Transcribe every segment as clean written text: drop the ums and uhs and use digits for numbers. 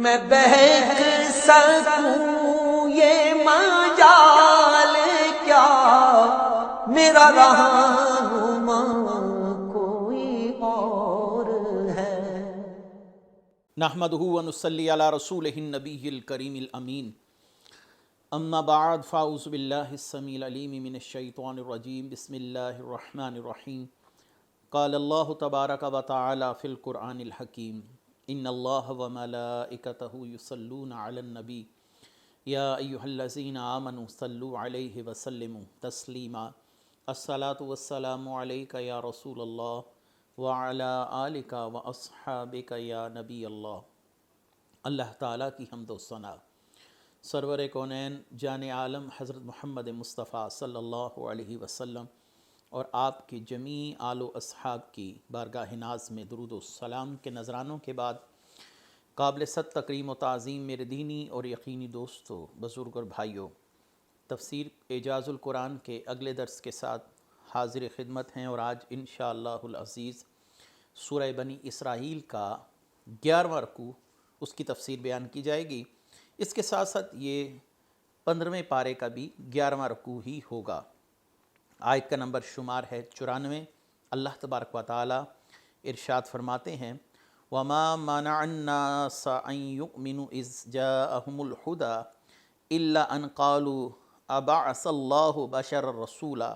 میں بہک سکوں یہ مجال کیا، میرا رہنما کوئی اور ہے۔ نحمدہ ونصلی علی رسولہ النبی الکریم الامین، اما بعد فاعوذ باللہ السمیع العلیم من الشیطان الرجیم، بسم اللہ الرحمن الرحیم۔ قال اللہ تبارک و تعالی فی القرآن الحکیم، ان اللہ وملائکتہ یصلون علی النبی یا ایہا الذین آمنوا صلوا علیہ وسلموا تسلیما۔ الصلاۃ والسلام علیک یا رسول اللہ وعلی آلک واصحابک یا نبی اللہ۔ اللہ تعالیٰ کی حمد و ثنا سرور کونین جان عالم حضرت محمد مصطفیٰ صلی اللہ علیہ وسلم اور آپ کی جمیع آل و اصحاب کی بارگاہ ناز میں درود و سلام کے نذرانوں کے بعد، قابل صد تکریم و تعظیم میرے دینی اور یقینی دوستو، بزرگ اور بھائیوں، تفسیر اعجاز القرآن کے اگلے درس کے ساتھ حاضر خدمت ہیں، اور آج انشاءاللہ العزیز سورہ بنی اسرائیل کا 11واں رکوع، اس کی تفسیر بیان کی جائے گی۔ اس کے ساتھ ساتھ یہ 15ویں پارے کا بھی 11واں رکوع ہی ہوگا۔ آیت کا نمبر شمار ہے 94۔ اللہ تبارک و تعالی ارشاد فرماتے ہیں، وَمَا مَنَعَ النَّاسَ أَن يُؤْمِنُوا إِذْ جَاءَهُمُ الْهُدَىٰ إِلَّا أَن قَالُوا أَبَعَثَ اللَّهُ بَشَرًا رَّسُولًا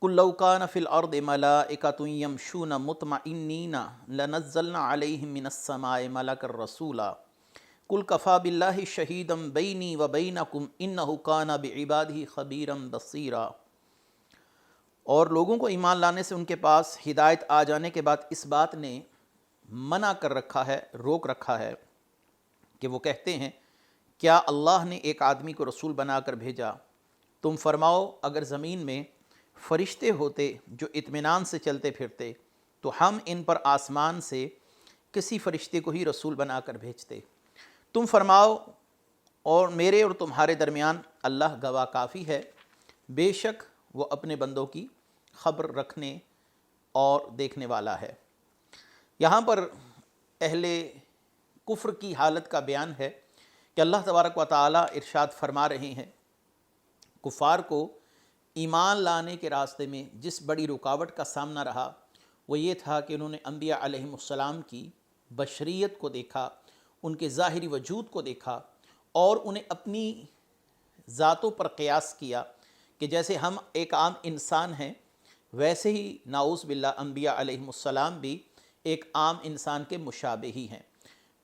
قُل لَّوْ كَانَ فِي الْأَرْضِ مَلَائِكَةٌ يَمْشُونَ مُطْمَئِنِّينَ لَنَزَّلْنَا عَلَيْهِم مِّنَ السَّمَاءِ مَلَكًا رَّسُولًا قُلْ كَفَىٰ بِاللَّهِ شَهِيدًا بَيْنِي وَبَيْنَكُمْ إِنَّهُ كَانَ بِعِبَادِهِ خَبِيرًا بَصِيرًا۔ اور لوگوں کو ایمان لانے سے ان کے پاس ہدایت آ جانے کے بعد اس بات نے منع کر رکھا ہے، روک رکھا ہے کہ وہ کہتے ہیں، کیا اللہ نے ایک آدمی کو رسول بنا کر بھیجا؟ تم فرماؤ، اگر زمین میں فرشتے ہوتے جو اطمینان سے چلتے پھرتے تو ہم ان پر آسمان سے کسی فرشتے کو ہی رسول بنا کر بھیجتے۔ تم فرماؤ، اور میرے اور تمہارے درمیان اللہ گواہ کافی ہے، بے شک وہ اپنے بندوں کی خبر رکھنے اور دیکھنے والا ہے۔ یہاں پر اہل کفر کی حالت کا بیان ہے کہ اللہ تبارک و تعالی ارشاد فرما رہے ہیں، کفار کو ایمان لانے کے راستے میں جس بڑی رکاوٹ کا سامنا رہا وہ یہ تھا کہ انہوں نے انبیاء علیہم السلام کی بشریت کو دیکھا، ان کے ظاہری وجود کو دیکھا، اور انہیں اپنی ذاتوں پر قیاس کیا کہ جیسے ہم ایک عام انسان ہیں، ویسے ہی نعوذ باللہ انبیاء علیہم السلام بھی ایک عام انسان کے مشابہ ہی ہیں۔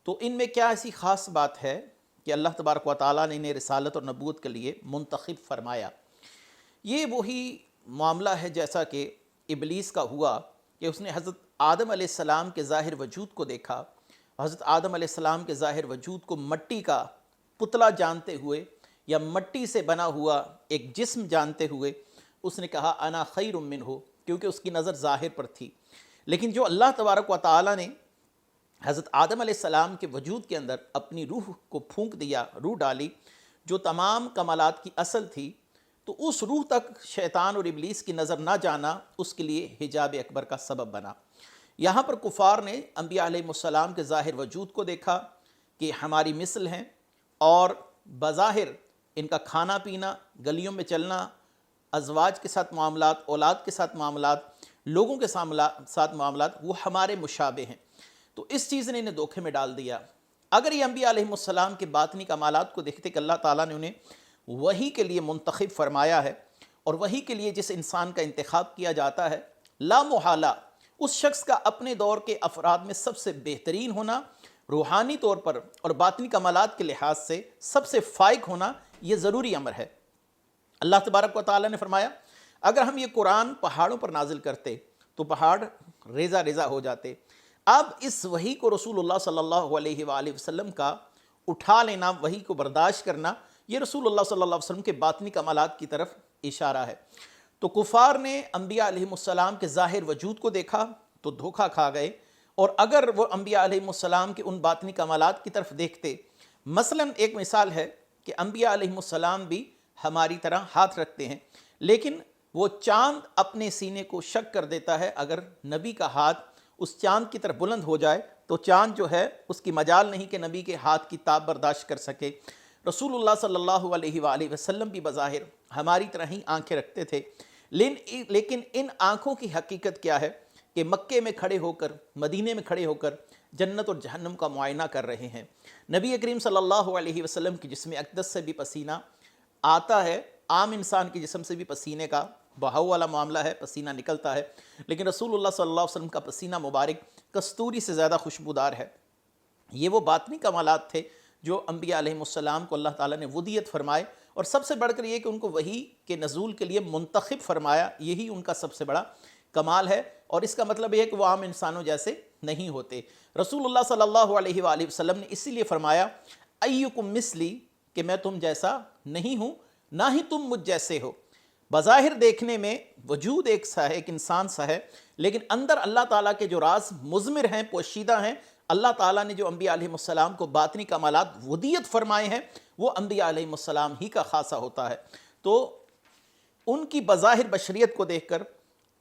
تو ان میں کیا ایسی خاص بات ہے کہ اللہ تبارک و تعالیٰ نے انہیں رسالت اور نبوت کے لیے منتخب فرمایا؟ یہ وہی معاملہ ہے جیسا کہ ابلیس کا ہوا کہ اس نے حضرت آدم علیہ السلام کے ظاہر وجود کو دیکھا، حضرت آدم علیہ السلام کے ظاہر وجود کو مٹی کا پتلا جانتے ہوئے یا مٹی سے بنا ہوا ایک جسم جانتے ہوئے اس نے کہا انا خیر منہ، کیونکہ اس کی نظر ظاہر پر تھی۔ لیکن جو اللہ تبارک و تعالی نے حضرت آدم علیہ السلام کے وجود کے اندر اپنی روح کو پھونک دیا، روح ڈالی، جو تمام کمالات کی اصل تھی، تو اس روح تک شیطان اور ابلیس کی نظر نہ جانا اس کے لیے حجاب اکبر کا سبب بنا۔ یہاں پر کفار نے انبیاء علیہ السلام کے ظاہر وجود کو دیکھا کہ ہماری مثل ہیں، اور بظاہر ان کا کھانا پینا، گلیوں میں چلنا، ازواج کے ساتھ معاملات، اولاد کے ساتھ معاملات، لوگوں کے ساتھ معاملات، وہ ہمارے مشابہ ہیں۔ تو اس چیز نے انہیں دھوکے میں ڈال دیا۔ اگر یہ انبیاء علیہ السلام کے باطنی کمالات کو دیکھتے کہ اللہ تعالیٰ نے انہیں وحی کے لیے منتخب فرمایا ہے، اور وحی کے لیے جس انسان کا انتخاب کیا جاتا ہے، لا محالہ اس شخص کا اپنے دور کے افراد میں سب سے بہترین ہونا، روحانی طور پر اور باطنی کمالات کے لحاظ سے سب سے فائق ہونا، یہ ضروری امر ہے۔ اللہ تبارک و تعالیٰ نے فرمایا، اگر ہم یہ قرآن پہاڑوں پر نازل کرتے تو پہاڑ ریزہ ریزہ ہو جاتے۔ اب اس وحی کو رسول اللہ صلی اللہ علیہ وآلہ وسلم کا اٹھا لینا، وحی کو برداشت کرنا، یہ رسول اللہ صلی اللہ علیہ وسلم کے باطنی کمالات کی طرف اشارہ ہے۔ تو کفار نے انبیاء علیہ السلام کے ظاہر وجود کو دیکھا تو دھوکہ کھا گئے، اور اگر وہ انبیاء علیہ السلام کے ان باطنی کمالات کی طرف دیکھتے، مثلاً ایک مثال ہے کہ انبیاء علیہ السلام بھی ہماری طرح ہاتھ رکھتے ہیں، لیکن وہ چاند اپنے سینے کو شک کر دیتا ہے، اگر نبی کا ہاتھ اس چاند کی طرف بلند ہو جائے تو چاند جو ہے اس کی مجال نہیں کہ نبی کے ہاتھ کی تاب برداشت کر سکے۔ رسول اللہ صلی اللہ علیہ وآلہ وسلم بھی بظاہر ہماری طرح ہی آنکھیں رکھتے تھے، لیکن ان آنکھوں کی حقیقت کیا ہے کہ مکے میں کھڑے ہو کر، مدینے میں کھڑے ہو کر جنت اور جہنم کا معائنہ کر رہے ہیں۔ نبی کریم صلی اللہ علیہ وسلم کی جسم اقدس سے بھی پسینہ آتا ہے، عام انسان کے جسم سے بھی پسینے کا بہاؤ والا معاملہ ہے، پسینہ نکلتا ہے، لیکن رسول اللہ صلی اللہ علیہ وسلم کا پسینہ مبارک کستوری سے زیادہ خوشبودار ہے۔ یہ وہ باطنی کمالات تھے جو انبیاء علیہ السلام کو اللہ تعالیٰ نے ودیت فرمائے، اور سب سے بڑھ کر یہ کہ ان کو وحی کے نزول کے لیے منتخب فرمایا، یہی ان کا سب سے بڑا کمال ہے، اور اس کا مطلب یہ ہے کہ وہ عام انسانوں جیسے نہیں ہوتے۔ رسول اللہ صلی اللہ علیہ وآلہ وسلم نے اسی لیے فرمایا ایکم مثلی، کہ میں تم جیسا نہیں ہوں، نہ ہی تم مجھ جیسے ہو۔ بظاہر دیکھنے میں وجود ایک سا ہے، ایک انسان سا ہے، لیکن اندر اللہ تعالیٰ کے جو راز مضمر ہیں، پوشیدہ ہیں، اللہ تعالیٰ نے جو انبیاء علیہ السلام کو باطنی کمالات ودیت فرمائے ہیں، وہ انبیاء علیہ السلام ہی کا خاصہ ہوتا ہے۔ تو ان کی بظاہر بشریت کو دیکھ کر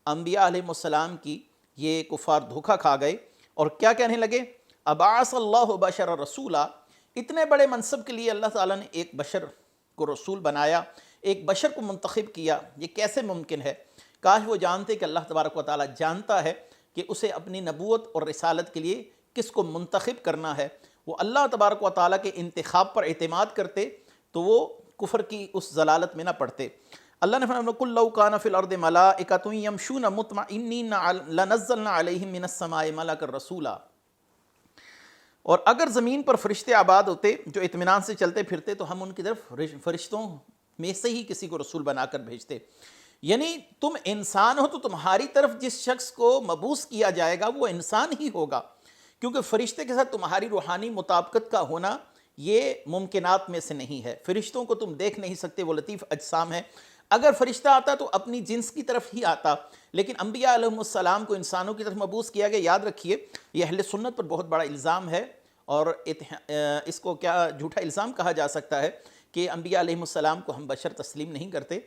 انبیاء علیہ السلام کی یہ کفار دھوکہ کھا گئے، اور کیا کہنے لگے؟ ابعث اللہ بشر رسولا، اتنے بڑے منصب کے لیے اللہ تعالیٰ نے ایک بشر کو رسول بنایا، ایک بشر کو منتخب کیا، یہ کیسے ممکن ہے؟ کاش وہ جانتے کہ اللہ تبارک و تعالیٰ جانتا ہے کہ اسے اپنی نبوت اور رسالت کے لیے کس کو منتخب کرنا ہے۔ وہ اللہ تبارک و تعالیٰ کے انتخاب پر اعتماد کرتے تو وہ کفر کی اس ضلالت میں نہ پڑتے۔ اللہ نے فرمایا قُلْ لَوْ كَانَ فِي الْأَرْضِ مَلَائِكَةٌ يَمْشُونَ مُطْمَئِنِّينَ لَنَزَّلْنَا عَلَيْهِم مِّنَ السَّمَاءِ مَلَكًا رَسُولًا، اور اگر زمین پر فرشتے آباد ہوتے جو اطمینان سے چلتے پھرتے تو ہم ان کی طرف فرشتوں میں سے ہی کسی کو رسول بنا کر بھیجتے۔ یعنی تم انسان ہو تو تمہاری طرف جس شخص کو مبعوث کیا جائے گا وہ انسان ہی ہوگا، کیونکہ فرشتے کے ساتھ تمہاری روحانی مطابقت کا ہونا یہ ممکنات میں سے نہیں ہے۔ فرشتوں کو تم دیکھ نہیں سکتے، وہ لطیف اجسام ہیں، اگر فرشتہ آتا تو اپنی جنس کی طرف ہی آتا، لیکن انبیاء علیہ السلام کو انسانوں کی طرف مبعوث کیا گیا۔ یاد رکھیے یہ اہل سنت پر بہت بڑا الزام ہے، اور اس کو کیا جھوٹا الزام کہا جا سکتا ہے کہ انبیاء علیہ السلام کو ہم بشر تسلیم نہیں کرتے۔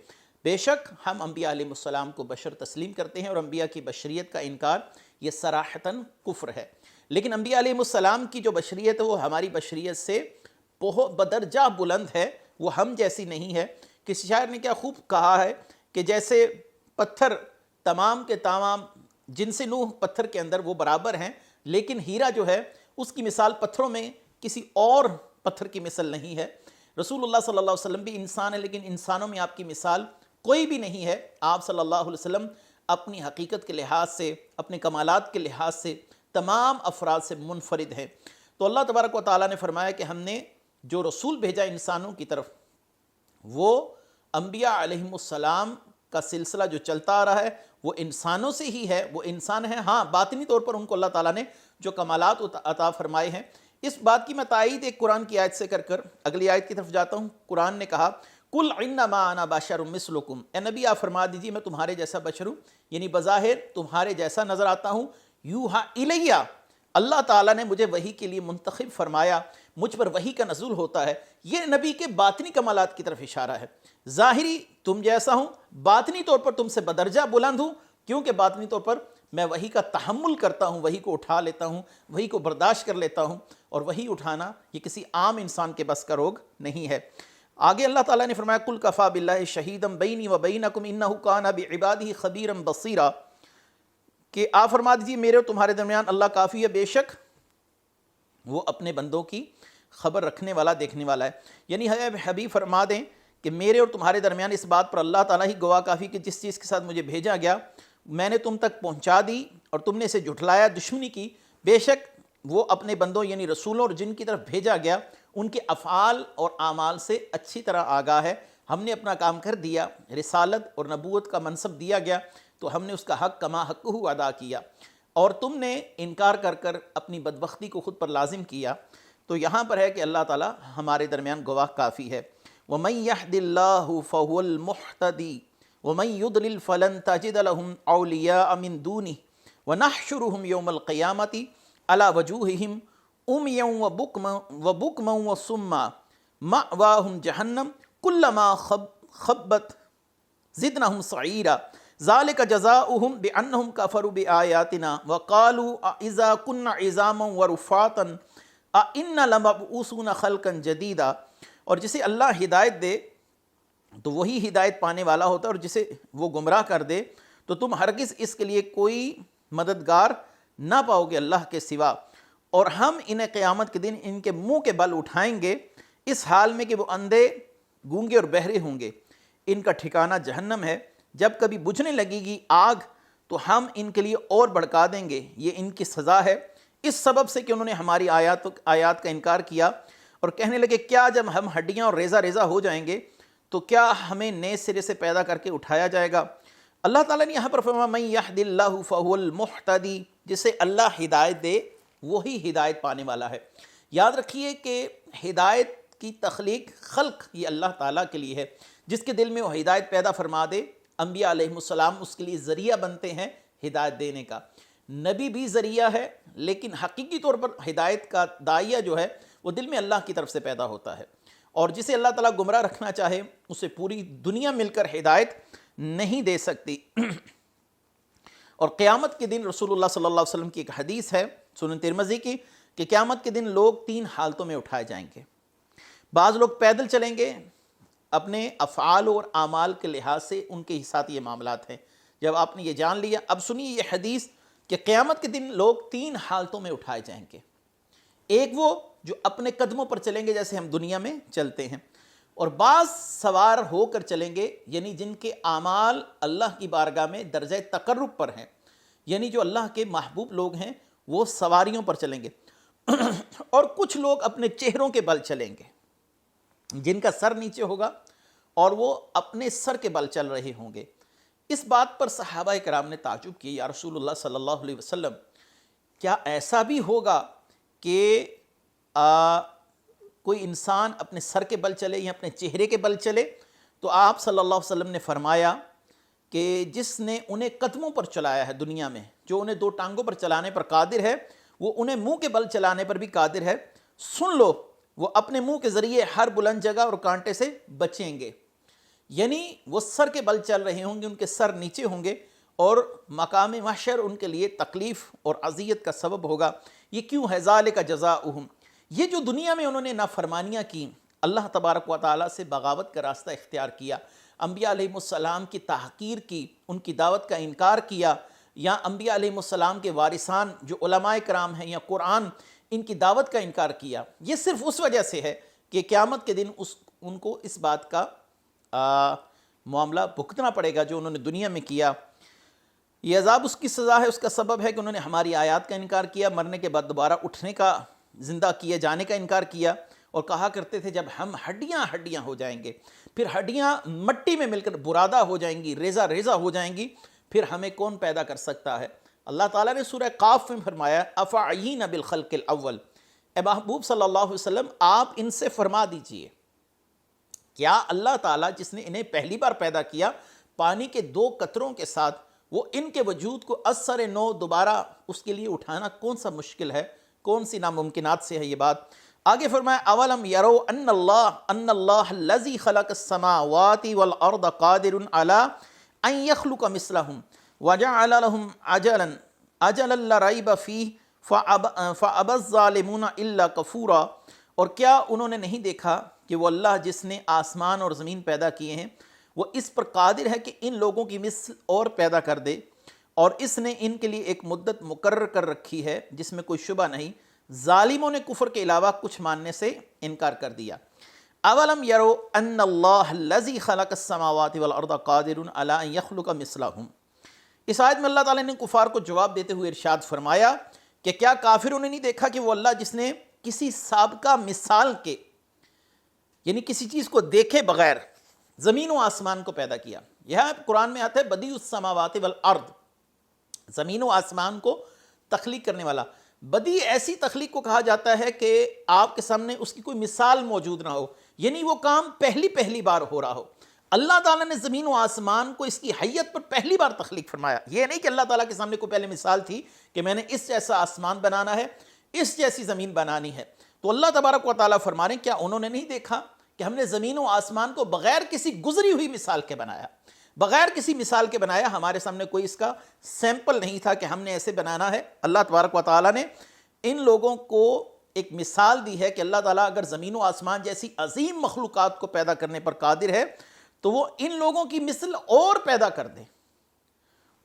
بے شک ہم انبیاء علیہ السلام کو بشر تسلیم کرتے ہیں، اور انبیاء کی بشریت کا انکار یہ صراحتاً کفر ہے، لیکن انبیاء علیہ السلام کی جو بشریت ہے وہ ہماری بشریت سے بہت بدرجہ بلند ہے، وہ ہم جیسی نہیں ہے۔ کسی شاعر نے کیا خوب کہا ہے کہ جیسے پتھر تمام کے تمام جنس نوح پتھر کے اندر وہ برابر ہیں، لیکن ہیرا جو ہے اس کی مثال پتھروں میں کسی اور پتھر کی مثل نہیں ہے۔ رسول اللہ صلی اللہ علیہ وسلم بھی انسان ہے، لیکن انسانوں میں آپ کی مثال کوئی بھی نہیں ہے۔ آپ صلی اللہ علیہ وسلم اپنی حقیقت کے لحاظ سے، اپنے کمالات کے لحاظ سے تمام افراد سے منفرد ہیں۔ تو اللہ تبارک و تعالیٰ نے فرمایا کہ ہم نے جو رسول بھیجا انسانوں کی طرف، وہ انبیاء علیہ السلام کا سلسلہ جو چلتا آ رہا ہے وہ انسانوں سے ہی ہے، وہ انسان ہیں، ہاں باطنی طور پر ان کو اللہ تعالیٰ نے جو کمالات عطا فرمائے ہیں۔ اس بات کی میں تائید ایک قرآن کی آیت سے کر اگلی آیت کی طرف جاتا ہوں۔ قرآن نے کہا قُلْ إِنَّمَا أَنَا بَشَرٌ مِثْلُكُمْ، اے نبی آپ فرما دیجیے میں تمہارے جیسا بشر ہوں، یعنی بظاہر تمہارے جیسا نظر آتا ہوں۔ یوحا الیہ، اللہ تعالیٰ نے مجھے وحی کے لیے منتخب فرمایا، مجھ پر وحی کا نزول ہوتا ہے۔ یہ نبی کے باطنی کمالات کی طرف اشارہ ہے۔ ظاہری تم جیسا ہوں، باطنی طور پر تم سے بدرجہ بلند ہوں، کیونکہ باطنی طور پر میں وحی کا تحمل کرتا ہوں، وحی کو اٹھا لیتا ہوں، وحی کو برداشت کر لیتا ہوں، اور وحی اٹھانا یہ کسی عام انسان کے بس کا روگ نہیں ہے۔ آگے اللہ تعالیٰ نے فرمایا قُلْ كَفَىٰ بِاللَّهِ شَهِيدًا بَيْنِي وَبَيْنَكُمْ إِنَّهُ كَانَ بِعِبَادِهِ خَبِيرًا بَصِيرًا، کہ آپ فرما دیجیے میرے اور تمہارے درمیان اللہ کافی ہے، بے شک وہ اپنے بندوں کی خبر رکھنے والا، دیکھنے والا ہے۔ یعنی حبیب فرما دیں کہ میرے اور تمہارے درمیان اس بات پر اللہ تعالیٰ ہی گواہ کافی کہ جس چیز کے ساتھ مجھے بھیجا گیا میں نے تم تک پہنچا دی، اور تم نے اسے جھٹلایا، دشمنی کی۔ بے شک وہ اپنے بندوں یعنی رسولوں اور جن کی طرف بھیجا گیا ان کے افعال اور اعمال سے اچھی طرح آگاہ ہے۔ ہم نے اپنا کام کر دیا، رسالت اور نبوت کا منصب دیا گیا تو ہم نے اس کا حق کما حقہ ادا کیا، اور تم نے انکار کر اپنی بدبختی کو خود پر لازم کیا۔ تو یہاں پر ہے کہ اللہ تعالیٰ ہمارے درمیان گواہ کافی ہے۔ وَمَن يَهْدِ اللَّهُ فَهُوَ الْمُهْتَدِي وَمَن يُضْلِلْ فَلَن تَجِدَ لَهُمْ أَوْلِيَاءَ مِن دُونِهِ وَنَحْشُرُهُمْ يَوْمَ الْقِيَامَةِ عَلَى وُجُوهِهِمْ عُمْيًا وَبُكْمًا وَصُمًّا مَأْوَاهُمْ جَهَنَّمُ كُلَّمَا خَبَّتْ زِدْنَاهُمْ سَعِيرًا ذالک جزاؤہم بانہم کفروا بآیاتنا وقالوا اذا كنا عظاما ورفاتا انا لمبعوثون خلقا جدیدا۔ اور جسے اللہ ہدایت دے تو وہی ہدایت پانے والا ہوتا ہے، اور جسے وہ گمراہ کر دے تو تم ہرگز اس کے لیے کوئی مددگار نہ پاؤ گے اللہ کے سوا، اور ہم انہیں قیامت کے دن ان کے منہ کے بل اٹھائیں گے اس حال میں کہ وہ اندھے، گونگے اور بہرے ہوں گے۔ ان کا ٹھکانہ جہنم ہے، جب کبھی بجھنے لگے گی آگ تو ہم ان کے لیے اور بھڑکا دیں گے، یہ ان کی سزا ہے اس سبب سے کہ انہوں نے ہماری آیات کا انکار کیا اور کہنے لگے کیا جب ہم ہڈیاں اور ریزہ ریزہ ہو جائیں گے تو کیا ہمیں نئے سرے سے پیدا کر کے اٹھایا جائے گا۔ اللہ تعالیٰ نے یہاں پر فرمایا من یہد اللہ فہو المہتدی، جسے اللہ ہدایت دے وہی ہدایت پانے والا ہے۔ یاد رکھیے کہ ہدایت کی تخلیق خلق یہ اللہ تعالیٰ کے لیے ہے، جس کے دل میں وہ ہدایت پیدا فرما دے، انبیاء علیہ السلام اس کے لیے ذریعہ بنتے ہیں ہدایت دینے کا۔ نبی بھی ذریعہ ہے، لیکن حقیقی طور پر ہدایت کا داعیہ جو ہے وہ دل میں اللہ کی طرف سے پیدا ہوتا ہے، اور جسے اللہ تعالیٰ گمراہ رکھنا چاہے اسے پوری دنیا مل کر ہدایت نہیں دے سکتی۔ اور قیامت کے دن رسول اللہ صلی اللہ علیہ وسلم کی ایک حدیث ہے سنن ترمذی کی کہ قیامت کے دن لوگ 3 حالتوں میں اٹھائے جائیں گے۔ بعض لوگ پیدل چلیں گے، اپنے افعال اور اعمال کے لحاظ سے ان کے ساتھ یہ معاملات ہیں۔ جب آپ نے یہ جان لیا، اب سنیے یہ حدیث کہ قیامت کے دن لوگ 3 حالتوں میں اٹھائے جائیں گے۔ ایک وہ جو اپنے قدموں پر چلیں گے جیسے ہم دنیا میں چلتے ہیں، اور بعض سوار ہو کر چلیں گے، یعنی جن کے اعمال اللہ کی بارگاہ میں درجہ تقرب پر ہیں، یعنی جو اللہ کے محبوب لوگ ہیں وہ سواریوں پر چلیں گے۔ اور کچھ لوگ اپنے چہروں کے بل چلیں گے، جن کا سر نیچے ہوگا اور وہ اپنے سر کے بل چل رہے ہوں گے۔ اس بات پر صحابہ کرام نے تعجب کیا، یا رسول اللہ صلی اللہ علیہ وسلم کیا ایسا بھی ہوگا کہ کوئی انسان اپنے سر کے بل چلے یا اپنے چہرے کے بل چلے؟ تو آپ صلی اللہ علیہ وسلم نے فرمایا کہ جس نے انہیں قدموں پر چلایا ہے دنیا میں، جو انہیں 2 ٹانگوں پر چلانے پر قادر ہے، وہ انہیں منہ کے بل چلانے پر بھی قادر ہے۔ سن لو، وہ اپنے منہ کے ذریعے ہر بلند جگہ اور کانٹے سے بچیں گے، یعنی وہ سر کے بل چل رہے ہوں گے، ان کے سر نیچے ہوں گے، اور مقام محشر ان کے لیے تکلیف اور اذیت کا سبب ہوگا۔ یہ کیوں ہے؟ ذالک جزاؤہم، یہ جو دنیا میں انہوں نے نافرمانیاں کی، اللہ تبارک و تعالیٰ سے بغاوت کا راستہ اختیار کیا، انبیاء علیہ السلام کی تحقیر کی، ان کی دعوت کا انکار کیا، یا انبیاء علیہ السلام کے وارثان جو علماء کرام ہیں یا قرآن، ان کی دعوت کا انکار کیا، یہ صرف اس وجہ سے ہے کہ قیامت کے دن ان کو اس بات کا معاملہ بھگتنا پڑے گا جو انہوں نے دنیا میں کیا۔ یہ عذاب اس کی سزا ہے، اس کا سبب ہے کہ انہوں نے ہماری آیات کا انکار کیا، مرنے کے بعد دوبارہ اٹھنے کا، زندہ کیے جانے کا انکار کیا، اور کہا کرتے تھے جب ہم ہڈیاں ہڈیاں ہو جائیں گے، پھر ہڈیاں مٹی میں مل کر برادہ ہو جائیں گی، ریزہ ریزہ ہو جائیں گی، پھر ہمیں کون پیدا کر سکتا ہے؟ اللہ تعالیٰ نے سورہ قاف میں فرمایا افعین بالخلق الاول، اے محبوب صلی اللہ علیہ وسلم آپ ان سے فرما دیجئے کیا اللہ تعالیٰ جس نے انہیں پہلی بار پیدا کیا پانی کے 2 قطروں کے ساتھ، وہ ان کے وجود کو از سر نو دوبارہ اس کے لیے اٹھانا کون سا مشکل ہے، کون سی ناممکنات سے ہے یہ بات؟ آگے فرمایا اولم یرو ان اللہ الذی خلق السماوات والارض قادر علی ان یخلق مثلہم وجعل لهم اجلا لا ریب فیہ فابى الظالمون الا کفورا۔ اور کیا انہوں نے نہیں دیکھا کہ وہ اللہ جس نے آسمان اور زمین پیدا کیے ہیں وہ اس پر قادر ہے کہ ان لوگوں کی مثل اور پیدا کر دے، اور اس نے ان کے لیے ایک مدت مقرر کر رکھی ہے جس میں کوئی شبہ نہیں۔ ظالموں نے کفر کے علاوہ کچھ ماننے سے انکار کر دیا۔ اولم یرو ان اللہ الذی خلق السماوات والارض قادر علی ان یخلق مثلہم۔ اس آیت میں اللہ تعالیٰ نے کفار کو جواب دیتے ہوئے ارشاد فرمایا کہ کیا کافروں نے نہیں دیکھا کہ وہ اللہ جس نے کسی سابقہ مثال کے، یعنی کسی چیز کو دیکھے بغیر زمین و آسمان کو پیدا کیا۔ یہ قرآن میں آتا ہے بدیع السماوات والارض، زمین و آسمان کو تخلیق کرنے والا۔ بدیع ایسی تخلیق کو کہا جاتا ہے کہ آپ کے سامنے اس کی کوئی مثال موجود نہ ہو، یعنی وہ کام پہلی بار ہو رہا ہو۔ اللہ تعالیٰ نے زمین و آسمان کو اس کی حیت پر پہلی بار تخلیق فرمایا۔ یہ نہیں کہ اللہ تعالیٰ کے سامنے کوئی پہلے مثال تھی کہ میں نے اس جیسا آسمان بنانا ہے، اس جیسی زمین بنانی ہے۔ تو اللہ تبارک و تعالیٰ فرما رہے ہیں کیا انہوں نے نہیں دیکھا کہ ہم نے زمین و آسمان کو بغیر کسی گزری ہوئی مثال کے بنایا، بغیر کسی مثال کے بنایا. ہمارے سامنے کوئی اس کا سیمپل نہیں تھا کہ ہم نے ایسے بنانا ہے. اللہ تبارک و تعالیٰ نے ان لوگوں کو ایک مثال دی ہے کہ اللہ تعالیٰ اگر زمین و آسمان جیسی عظیم مخلوقات کو پیدا کرنے پر قادر ہے تو وہ ان لوگوں کی مثل اور پیدا کر دے.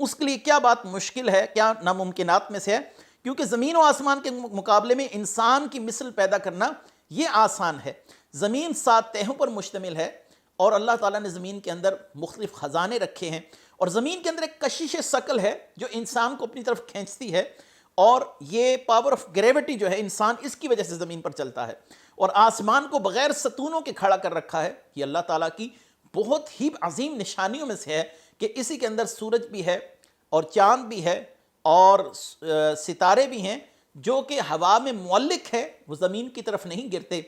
اس کے لیے کیا بات مشکل ہے, کیا ناممکنات میں سے ہے, کیونکہ زمین و آسمان کے مقابلے میں انسان کی مثل پیدا کرنا یہ آسان ہے. زمین 7 تہوں پر مشتمل ہے اور اللہ تعالیٰ نے زمین کے اندر مختلف خزانے رکھے ہیں, اور زمین کے اندر ایک کشش ثقل ہے جو انسان کو اپنی طرف کھینچتی ہے, اور یہ پاور آف گریوٹی جو ہے انسان اس کی وجہ سے زمین پر چلتا ہے. اور آسمان کو بغیر ستونوں کے کھڑا کر رکھا ہے. یہ اللہ تعالیٰ کی بہت ہی عظیم نشانیوں میں سے ہے کہ اسی کے اندر سورج بھی ہے اور چاند بھی ہے اور ستارے بھی ہیں جو کہ ہوا میں معلق ہے, وہ زمین کی طرف نہیں گرتے.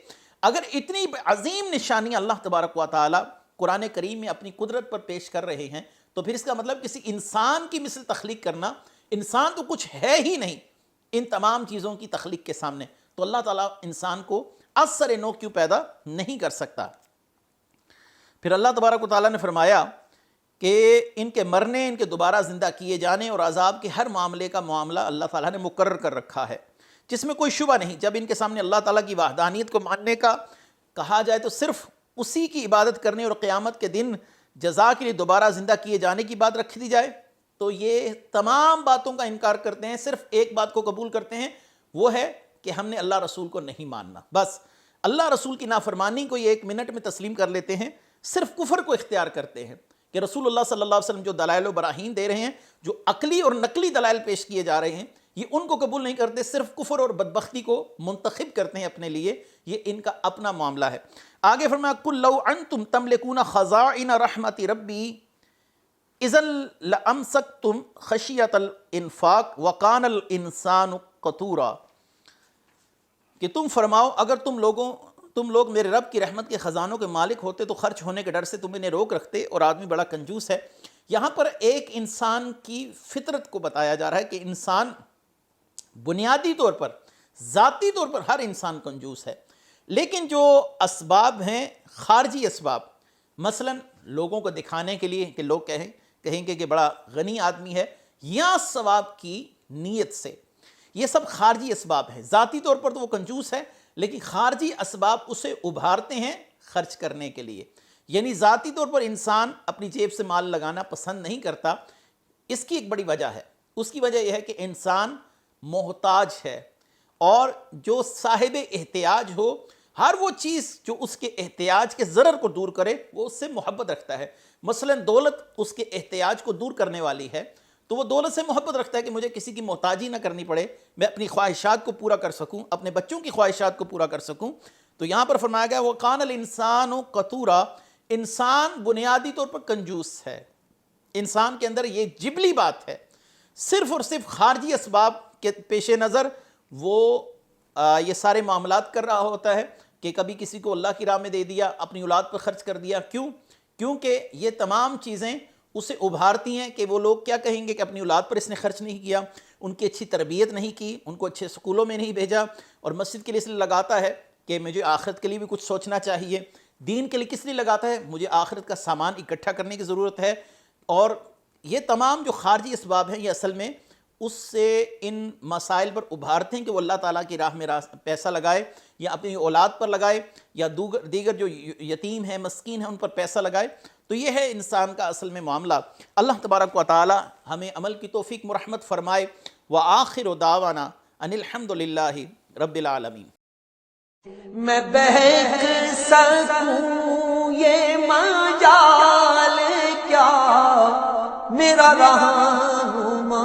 اگر اتنی عظیم نشانیاں اللہ تبارک و تعالیٰ قرآن کریم میں اپنی قدرت پر پیش کر رہے ہیں تو پھر اس کا مطلب کسی انسان کی مثل تخلیق کرنا, انسان تو کچھ ہے ہی نہیں ان تمام چیزوں کی تخلیق کے سامنے, تو اللہ تعالیٰ انسان کو اثر نو کیوں پیدا نہیں کر سکتا. پھر اللہ تبارک و تعالیٰ نے فرمایا کہ ان کے مرنے, ان کے دوبارہ زندہ کیے جانے اور عذاب کے ہر معاملے کا معاملہ اللہ تعالیٰ نے مقرر کر رکھا ہے جس میں کوئی شبہ نہیں. جب ان کے سامنے اللہ تعالیٰ کی وحدانیت کو ماننے کا کہا جائے تو صرف اسی کی عبادت کرنے اور قیامت کے دن جزا کے لیے دوبارہ زندہ کیے جانے کی بات رکھ دی جائے تو یہ تمام باتوں کا انکار کرتے ہیں. صرف ایک بات کو قبول کرتے ہیں, وہ ہے کہ ہم نے اللہ رسول کو نہیں ماننا. بس اللہ رسول کی نافرمانی کو یہ 1 منٹ میں تسلیم کر لیتے ہیں, صرف کفر کو اختیار کرتے ہیں کہ رسول اللہ صلی اللہ علیہ وسلم جو دلائل و براہین دے رہے ہیں, جو عقلی اور نقلی دلائل پیش کیے جا رہے ہیں, یہ ان کو قبول نہیں کرتے, صرف کفر اور بدبختی کو منتخب کرتے ہیں اپنے لیے. یہ ان کا اپنا معاملہ ہے. آگے فرمایا قُلْ لَوْ أَنْتُمْ تَمْلِكُونَ خَزَائِنَ رَحْمَةِ رَبِّي إِذًا لَأَمْسَكْتُمْ خَشِيَّةَ الْإِنفَاقِ وَكَانَ الْإِنسَانُ قَتُورًا, کہ تم فرماؤ اگر تم لوگ میرے رب کی رحمت کے خزانوں کے مالک ہوتے تو خرچ ہونے کے ڈر سے تم انہیں روک رکھتے, اور آدمی بڑا کنجوس ہے. یہاں پر ایک انسان کی فطرت کو بتایا جا رہا ہے کہ انسان بنیادی طور پر, ذاتی طور پر ہر انسان کنجوس ہے, لیکن جو اسباب ہیں خارجی اسباب, مثلا لوگوں کو دکھانے کے لیے کہ لوگ کہیں گے کہ بڑا غنی آدمی ہے, یا ثواب کی نیت سے, یہ سب خارجی اسباب ہیں. ذاتی طور پر تو وہ کنجوس ہے, لیکن خارجی اسباب اسے ابھارتے ہیں خرچ کرنے کے لیے. یعنی ذاتی طور پر انسان اپنی جیب سے مال لگانا پسند نہیں کرتا. اس کی ایک بڑی وجہ ہے, اس کی وجہ یہ ہے کہ انسان محتاج ہے, اور جو صاحب احتیاج ہو, ہر وہ چیز جو اس کے احتیاج کے ضرر کو دور کرے وہ اس سے محبت رکھتا ہے. مثلا دولت اس کے احتیاج کو دور کرنے والی ہے تو وہ دولت سے محبت رکھتا ہے کہ مجھے کسی کی محتاجی نہ کرنی پڑے, میں اپنی خواہشات کو پورا کر سکوں, اپنے بچوں کی خواہشات کو پورا کر سکوں. تو یہاں پر فرمایا گیا وَقَانَ الْإِنسَانُ قَتُورًا, انسان بنیادی طور پر کنجوس ہے. انسان کے اندر یہ جبلی بات ہے, صرف اور صرف خارجی اسباب کے پیش نظر وہ یہ سارے معاملات کر رہا ہوتا ہے کہ کبھی کسی کو اللہ کی راہ میں دے دیا, اپنی اولاد پر خرچ کر دیا. کیونکہ یہ تمام چیزیں اسے ابھارتی ہیں کہ وہ لوگ کیا کہیں گے کہ اپنی اولاد پر اس نے خرچ نہیں کیا, ان کی اچھی تربیت نہیں کی, ان کو اچھے سکولوں میں نہیں بھیجا, اور مسجد کے لیے اس لیے لگاتا ہے کہ مجھے آخرت کے لیے بھی کچھ سوچنا چاہیے. دین کے لیے کس لیے لگاتا ہے, مجھے آخرت کا سامان اکٹھا کرنے کی ضرورت ہے. اور یہ تمام جو خارجی اسباب ہیں یہ اصل میں اس سے ان مسائل پر ابھارتے ہیں کہ وہ اللہ تعالیٰ کی راہ میں پیسہ لگائے, یا اپنی اولاد پر لگائے, یا دیگر جو یتیم ہیں مسکین ہیں ان پر پیسہ لگائے. تو یہ ہے انسان کا اصل میں معاملہ. اللہ تبارک و تعالیٰ ہمیں عمل کی توفیق مرحمت فرمائے. وآخر دعوانا ان الحمد للہ رب العالمین. میں بہک سکوں یہ مجال کیا میرا رہنما